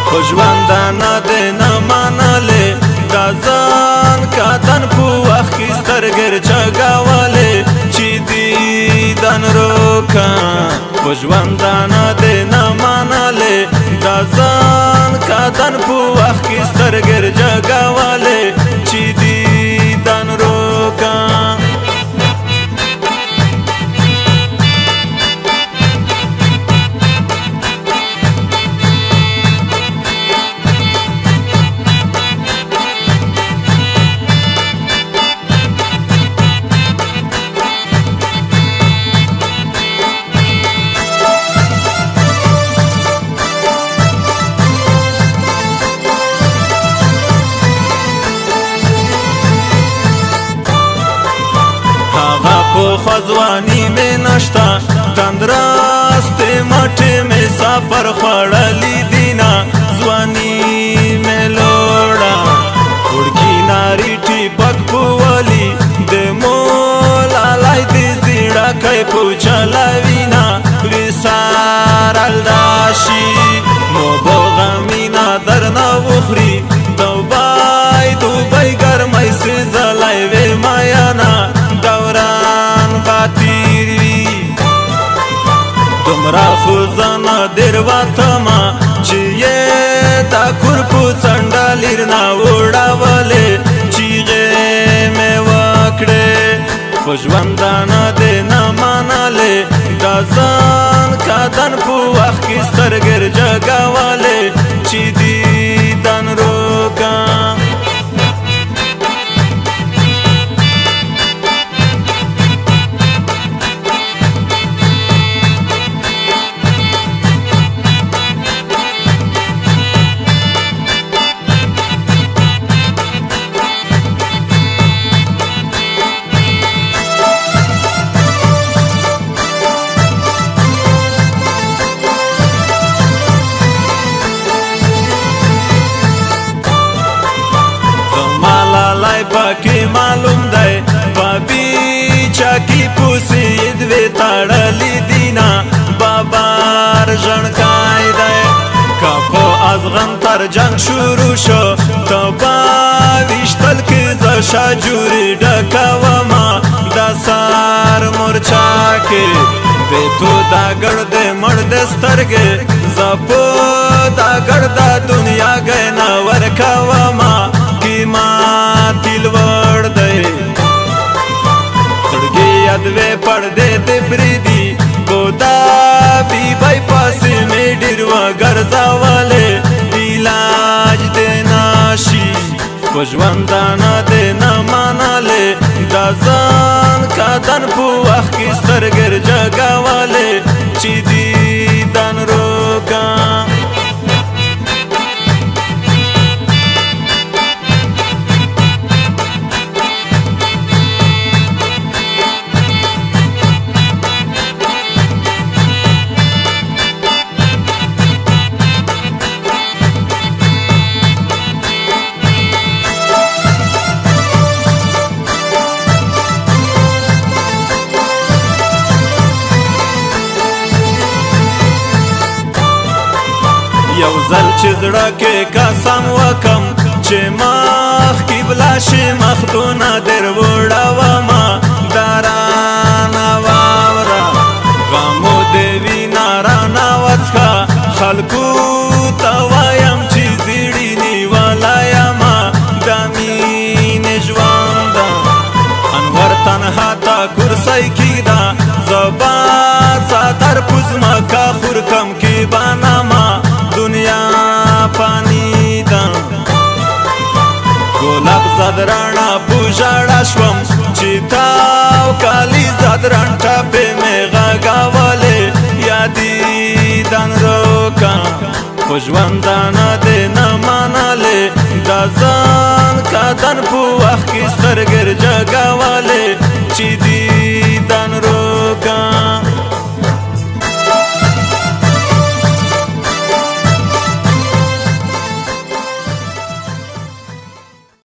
خو ژوندانه دې نه منلې دا ځان کتن په وخت کې سترګې چګولې چې دیدن روکه خو ژوندانه دې نه منلې دا ځان کتن په وخت کې سترګې چګولې چې دیدن روکه خوځوانی مې نشتا تندرستې مټې مې سفر خوړلی دینا ځواني مې لوړه وړکي ناري ټیپک پولي د مولالای دې زیړکی په چلوینا وسارل داشي نو بغمینا درنه وخوري دوبای دوبای ګرمی سزلی وې مایانا دومره خو زنه دیر وتمه چې یې دا کور په څنډه لیر نه وړولې چیغې مې وکړې خو ژوندانه دې نه منلې دا ځان کتن په وخت کې سترګې جګولې چې دیدن روکه پاکی معلوم دی بابیچا کی پوسید وی تړلی دینا بابار ژړکای دی کپو ازغن تر جنگ شروع شو تبا ویشتل کې زشا جوړی ډکوما د سار مورچا کې بیتو دا ګړد مرد سترګې زپو دا ګړد دنیا غنا ورکوما ما دل ور دی خړګي ادوي پردې ته پریدي ګودا بي بای پاس می ډیر و ګرځاواله علاج دې ناشي خو ژوندانه دې نه منلې دا ځان کتن په وخت کې سترګې جګاواله چې دیدن روکه یو ځل چې زړه کې قسم وکم چې مخ قبله شي مخدونه در وړومه دارانه واوره غمو دې وینا رانه وڅښه خلکو ته وایم چې زیړي نیولی یمه د مینې ژونده انور تنها تا کرسی کېږده زبا څادر په ځمکه خورکم کې بنامه دنیا پانی دا گلاب زد رانا پوژاړه شوم چې تاو کالی زد رانټه په مې غږولې یادیدن روکه خو ژوندانه دې نه منلې دا ځان کتن په وخت کې سترګې جګوه